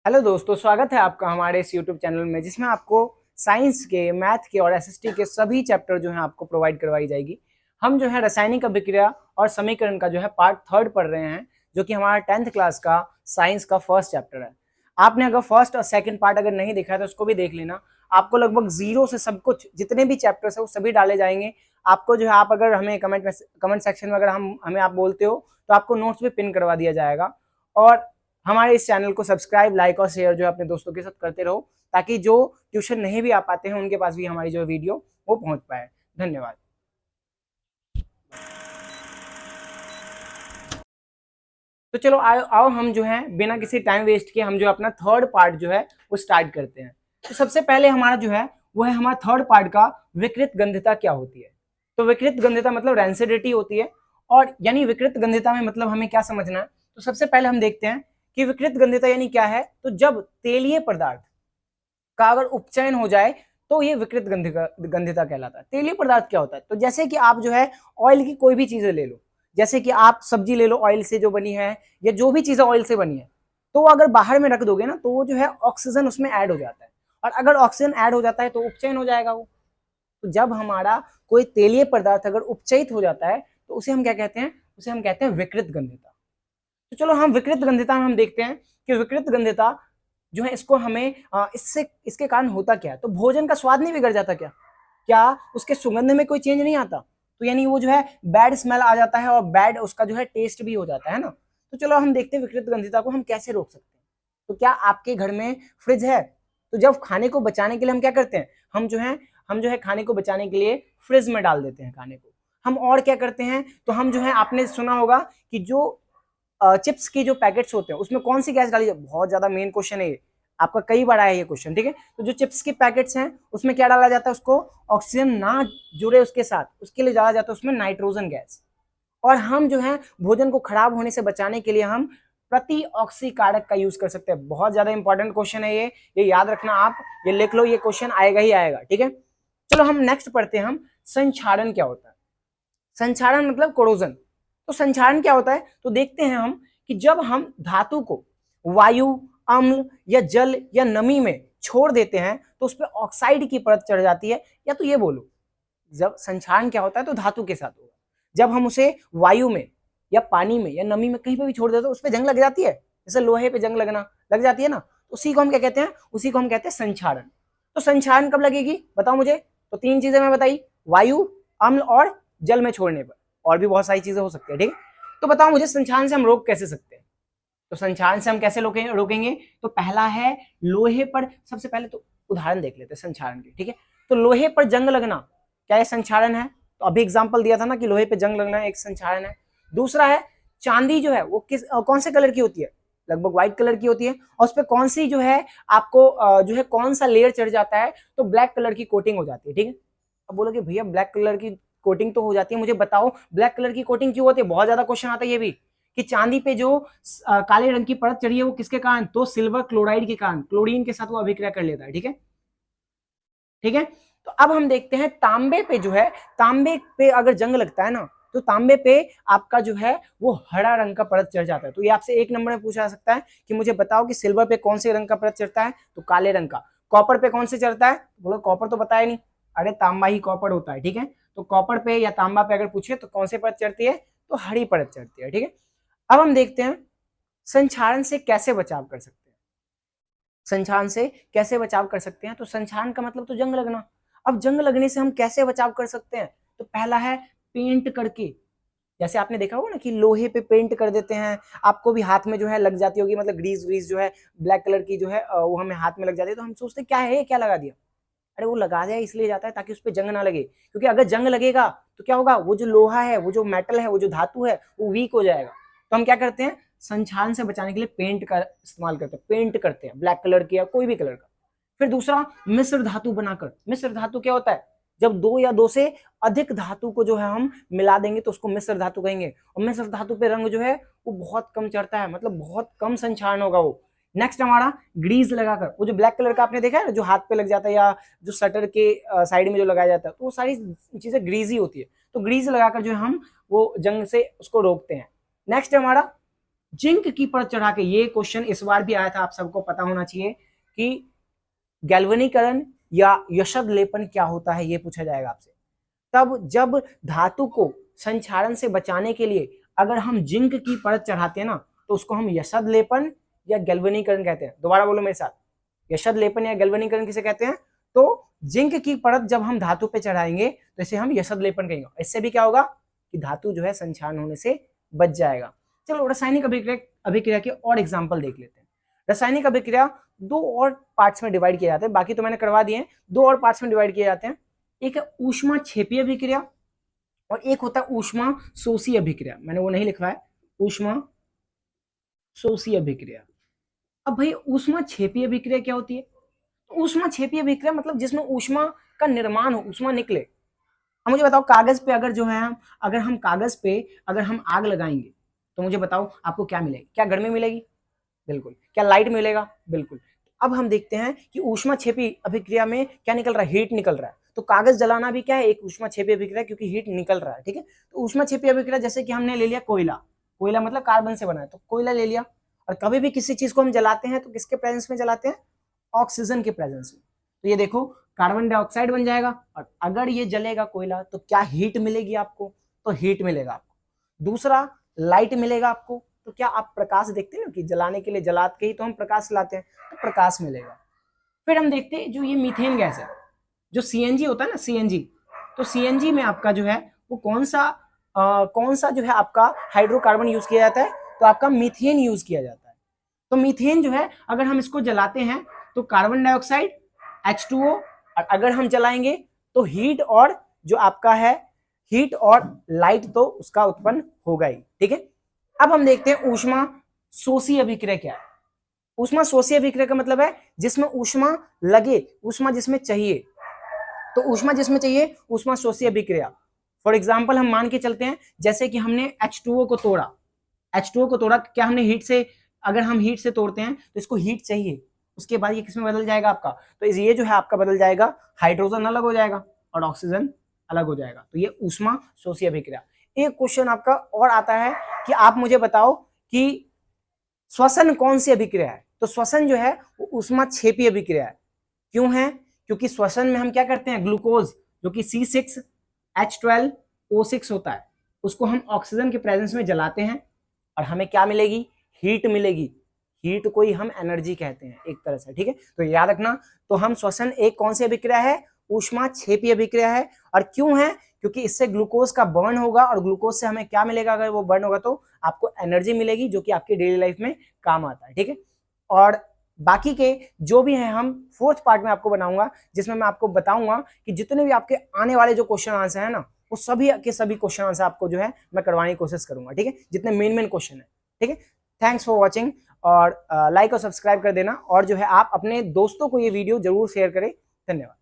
Hello दोस्तों, स्वागत है आपका हमारे इस यूट्यूब चैनल में जिसमें आपको साइंस के, मैथ के और एसएसटी के सभी चैप्टर जो हैं आपको प्रोवाइड करवाई जाएगी। हम जो है रासायनिक अभिक्रिया और समीकरण का जो है पार्ट 3 पढ़ रहे हैं, जो कि हमारा 10th क्लास का साइंस का फर्स्ट चैप्टर है। आपने अगर फर्स्ट और सेकंड पार्ट अगर नहीं देखा है तो उसको भी देख लेना। आपको लगभग जीरो से सब कुछ जितने भी चैप्टर्स है वो सभी डाले जाएंगे। आपको जो है, आप अगर हमें कमेंट सेक्शन में अगर हमें आप बोलते हो तो आपको नोट्स भी पिन करवा दिया जाएगा। और हमारे इस चैनल को सब्सक्राइब, लाइक और शेयर जो है अपने दोस्तों के साथ करते रहो, ताकि जो ट्यूशन नहीं भी आ पाते हैं उनके पास भी हमारी जो वीडियो वो पहुंच पाए। धन्यवाद। तो चलो आओ हम जो है बिना किसी टाइम वेस्ट के हम जो अपना थर्ड पार्ट जो है वो स्टार्ट करते हैं। तो सबसे पहले हमारा जो है वो है हमारा थर्ड पार्ट का विकृत गंधता क्या होती है। तो विकृत गंधता मतलब रेंसिडिटी होती है। और यानी विकृत गंधता में मतलब हमें क्या समझना है, तो सबसे पहले हम देखते हैं कि विकृत गंधता यानी क्या है। तो जब तेलीय पदार्थ का अगर उपचयन हो जाए तो ये विकृत गंधता कहलाता है। तेलीय पदार्थ क्या होता है, तो जैसे कि आप जो है ऑयल की कोई भी चीजें ले लो, जैसे कि आप सब्जी ले लो ऑयल से जो बनी है, या जो भी चीजें ऑयल से बनी है, तो अगर बाहर में रख दोगे ना तो वो जो है ऑक्सीजन उसमें ऐड हो जाता है। और अगर ऑक्सीजन ऐड हो जाता है तो उपचयन हो जाएगा वो। तो जब हमारा कोई तेलीय पदार्थ अगर उपचयित हो जाता है तो उसे हम क्या कहते हैं, उसे हम कहते हैं विकृत गंधता। तो चलो हम विकृत गंधता में हम देखते हैं कि विकृत गंधता जो है इसको हमें इससे इसके कारण होता क्या है। तो भोजन का स्वाद नहीं बिगड़ जाता क्या, क्या उसके सुगंध में कोई चेंज नहीं आता, तो यानी वो जो है बैड स्मेल आ जाता है और बैड उसका जो है टेस्ट भी हो जाता है ना। तो चलो हम देखते हैं विकृत गंधता को हम कैसे रोक सकते हैं। तो क्या आपके घर में फ्रिज है, तो जब खाने को बचाने के लिए हम क्या करते हैं, हम जो है खाने को बचाने के लिए फ्रिज में डाल देते हैं खाने को। हम और क्या करते हैं, तो हम जो है आपने सुना होगा कि जो चिप्स की जो पैकेट्स होते हैं उसमें कौन सी गैस डाली जाती है। बहुत ज्यादा मेन क्वेश्चन है ये, आपका कई बार आया ये क्वेश्चन, ठीक है। तो जो चिप्स के पैकेट्स हैं उसमें क्या डाला जाता है, उसको ऑक्सीजन ना जुड़े उसके साथ उसके लिए डाला जाता है उसमें नाइट्रोजन गैस। और हम जो है भोजन को खराब होने से बचाने के लिए हम प्रति ऑक्सीकारक का यूज कर सकते हैं। बहुत ज्यादा इंपॉर्टेंट क्वेश्चन है ये याद रखना आप, ये लिख लो, ये क्वेश्चन आएगा ही आएगा, ठीक है। चलो हम नेक्स्ट पढ़ते हैं, हम संक्षारण क्या होता है। संक्षारण मतलब कोरोजन। तो संक्षारण क्या होता है, तो देखते हैं हम कि जब हम धातु को वायु, अम्ल या जल या नमी में छोड़ देते हैं तो उस पर ऑक्साइड की परत चढ़ जाती है। या तो ये बोलो, जब संक्षारण क्या होता है तो धातु के साथ होगा, जब हम उसे वायु में या पानी में या नमी में कहीं पे भी छोड़ देते हैं उस पर जंग लग जाती है, जैसे लोहे पे जंग लगना लग जाती है ना, तो उसी को हम क्या कहते हैं, उसी को हम कहते हैं संक्षारण। तो संक्षारण कब लगेगी बताओ मुझे। तो तीन चीजें मैं बताई, वायु, अम्ल और जल में छोड़ने पर। और भी बहुत सारी चीजें हो सकती है, ठीक है। तो बताओ मुझे संक्षारण से हम रोक कैसे सकते हैं। तो संक्षारण से हम कैसे रोकेंगे, तो पहला है लोहे पर, सबसे पहले तो उदाहरण देख लेते हैं संक्षारण के, ठीक है। तो लोहे पर जंग लगना क्या ये संक्षारण है, तो अभी एग्जांपल दिया था ना कि लोहे पे जंग लगना एक संक्षारण है। दूसरा है चांदी जो है वो कौन से कलर की होती है, लगभग व्हाइट कलर की होती है, और उस पर कौन सी जो है आपको जो है कौन सा लेयर चढ़ जाता है, तो ब्लैक कलर की कोटिंग हो जाती है, ठीक है। अब बोलोगे भैया ब्लैक कलर की कोटिंग तो हो जाती है, मुझे बताओ ब्लैक कलर की कोटिंग क्यों होती है। बहुत ज्यादा क्वेश्चन आता है ये भी कि चांदी पे जो काले रंग की परत चढ़ी है वो किसके कारण, तो सिल्वर क्लोराइड के कारण, क्लोरीन के साथ वो अभिक्रिया कर लेता है, ठीक है, ठीक है। तो अब हम देखते हैं तांबे पे जो है, तांबे पे अगर जंग लगता है ना तो तांबे पे आपका जो है वो हरा रंग का परत चढ़ जाता है। तो ये आपसे एक नंबर में पूछा जा सकता है कि मुझे बताओ कि सिल्वर पे कौन से रंग का परत चढ़ता है, तो काले रंग का। कॉपर पे कौन से चढ़ता है, बोलो कॉपर तो बताया नहीं, अरे तांबा ही कॉपर होता है, ठीक है। तो कॉपर पे या तांबा पे अगर पूछे तो कौन से परत चढ़ती है, तो हरी परत चढ़ती है, ठीक है। अब हम देखते हैं संक्षारण से कैसे बचाव कर सकते हैं। संक्षारण से कैसे बचाव कर सकते हैं, तो संक्षारण का मतलब तो जंग लगना। अब जंग लगने से हम कैसे बचाव कर सकते हैं, तो पहला है पेंट करके। जैसे आपने देखा होगा ना कि लोहे पे पेंट कर देते हैं, आपको भी हाथ में जो है लग जाती होगी, मतलब ग्रीस व्रीस जो है ब्लैक कलर की जो है वो हमें हाथ में लग जाती है, तो हम सोचते क्या है, क्या लगा दिया। अरे वो लगा दिया इसलिए जाता है ताकि उस पर जंग ना लगे, क्योंकि अगर जंग लगेगा तो क्या होगा, वो जो लोहा है, वो जो मेटल है, वो जो धातु है वो वीक हो जाएगा। तो हम क्या करते हैं, संक्षारण से बचाने के लिए पेंट का इस्तेमाल करते हैं, पेंट करते हैं ब्लैक कलर की या कोई भी कलर का। फिर दूसरा मिश्र धातु बनाकर। मिश्र धातु क्या होता है, जब दो या दो से अधिक धातु को जो है हम मिला देंगे तो उसको मिश्र धातु कहेंगे। और मिश्र धातु पे रंग जो है वो बहुत कम चढ़ता है, मतलब बहुत कम संक्षारण होगा वो। नेक्स्ट हमारा ग्रीज लगाकर, वो जो ब्लैक कलर का आपने देखा है जो हाथ पे लग जाता है या जो शटर के साइड में जो लगाया जाता है, तो वो सारी चीजें ग्रीजी होती है। तो ग्रीज लगाकर जो है हम वो जंग से उसको रोकते हैं। नेक्स्ट हमारा जिंक की परत चढ़ा के, ये क्वेश्चन इस बार भी आया था, आप सबको पता होना चाहिए कि गैल्वेनीकरण या यशद लेपन क्या होता है, ये पूछा जाएगा आपसे। तब जब धातु को संक्षारण से बचाने के लिए अगर हम जिंक की परत चढ़ाते हैं ना, तो उसको हम यशद लेपन या गैल्वेनीकरण कहते हैं। दोबारा बोलो मेरे साथ, यशद लेपन या गैल्वेनीकरण किसे कहते हैं? तो जिंक की परत जब हम धातु पे चढ़ाएंगे तो इसे हम यशद लेपन कहेंगे। इससे भी क्या होगा कि धातु जो है संक्षारण होने से बच जाएगा। चलो रासायनिक अभिक्रिया के और एग्जाम्पल देख लेते हैं। रासायनिक अभिक्रिया दो और पार्ट्स में डिवाइड किए जाते हैं, बाकी तो मैंने करवा दिए हैं। दो और पार्ट्स में डिवाइड किए जाते हैं, एक है ऊष्मा क्षेपीय अभिक्रिया और एक होता है ऊष्मा शोषी अभिक्रिया। मैंने वो नहीं लिखा है, ऊष्मा शोषी अभिक्रिया। अब भाई ऊष्मा क्षेपीय अभिक्रिया क्या होती है? तो ऊष्मा क्षेपीय अभिक्रिया मतलब जिसमें ऊष्मा का निर्माण हो, ऊष्मा निकले। अब मुझे बताओ, कागज पे अगर जो है अगर हम कागज पे अगर हम आग लगाएंगे तो मुझे बताओ आपको क्या मिलेगी? क्या गर्मी मिलेगी? बिल्कुल। क्या लाइट मिलेगा? बिल्कुल। अब हम देखते हैं कि ऊष्मा क्षेपी अभिक्रिया में क्या निकल रहा है? हीट निकल रहा है। तो कागज जलाना भी क्या है? एक ऊष्मा क्षेपी अभिक्रिया, क्योंकि हीट निकल रहा है। ठीक है, तो ऊष्मा क्षेपी अभिक्रिया जैसे कि हमने ले लिया कोयला, कोयला मतलब कार्बन से बना है, तो कोयला ले लिया। और कभी भी किसी चीज को हम जलाते हैं तो किसके प्रेजेंस में जलाते हैं? ऑक्सीजन के प्रेजेंस में। तो ये देखो कार्बन डाइऑक्साइड बन जाएगा, और अगर ये जलेगा कोयला तो क्या हीट मिलेगी आपको? तो हीट मिलेगा आपको। दूसरा, लाइट मिलेगा आपको। तो क्या आप प्रकाश देखते हैं ना कि जलाने के लिए जलाते के ही तो हम प्रकाश लाते हैं, तो प्रकाश मिलेगा। फिर हम देखते हैं जो ये मीथेन गैस है, जो सीएनजी होता है ना, सीएनजी, तो सीएनजी में आपका जो है वो कौन सा जो है आपका हाइड्रोकार्बन यूज किया जाता है? तो आपका मीथेन यूज किया जाता है। तो मीथेन जो है अगर हम इसको जलाते हैं तो कार्बन डाइऑक्साइड H2O, और अगर हम जलाएंगे तो हीट और जो आपका है हीट और लाइट तो उसका उत्पन्न होगा ही। ठीक है, अब हम देखते हैं ऊष्मा शोषी अभिक्रिया क्या है। ऊष्मा शोषी अभिक्रिया का मतलब है जिसमें ऊष्मा लगे, ऊष्मा जिसमें चाहिए। तो ऊष्मा जिसमें चाहिए ऊष्मा शोषी अभिक्रिया। फॉर एग्जाम्पल हम मान के चलते हैं जैसे कि हमने H2O को तोड़ा, H2O को तोड़ा, क्या हमने हीट से, अगर हम हीट से तोड़ते हैं तो इसको हीट चाहिए, उसके बाद ये किसमें बदल जाएगा आपका? तो ये जो है आपका बदल जाएगा, हाइड्रोजन अलग हो जाएगा और ऑक्सीजन अलग हो जाएगा। तो ये ऊष्मा शोषी अभिक्रिया। एक क्वेश्चन आपका और आता है कि आप मुझे बताओ कि श्वसन कौन सी अभिक्रिया है? तो श्वसन जो है वो ऊष्मा क्षेपी अभिक्रिया है। क्यों है? क्योंकि श्वसन में हम क्या करते हैं, ग्लूकोज जो कि C6H12O6 होता है, उसको हम ऑक्सीजन के प्रेजेंस में जलाते हैं और हमें क्या मिलेगी? हीट मिलेगी। हीट को ही हम एनर्जी कहते हैं एक तरह से। ठीक है, तो याद रखना। तो हम श्वसन एक कौन सी अभिक्रिया है? ऊष्मा क्षेपी अभिक्रिया है। और क्यों है? क्योंकि इससे ग्लूकोज का बर्न होगा, और ग्लूकोज से हमें क्या मिलेगा? अगर वो बर्न होगा तो आपको एनर्जी मिलेगी, जो कि आपकी डेली लाइफ में काम आता है। ठीक है, और बाकी के जो भी हैं हम फोर्थ पार्ट में आपको बनाऊंगा, जिसमें मैं आपको बताऊंगा कि जितने भी आपके आने वाले जो क्वेश्चन आंसर है ना, वो सभी के सभी क्वेश्चन आंसर आपको जो है मैं करवाने की कोशिश करूंगा। ठीक है, जितने मेन क्वेश्चन है। ठीक है, थैंक्स फॉर वॉचिंग, और लाइक और सब्सक्राइब कर देना, और जो है आप अपने दोस्तों को ये वीडियो जरूर शेयर करें। धन्यवाद।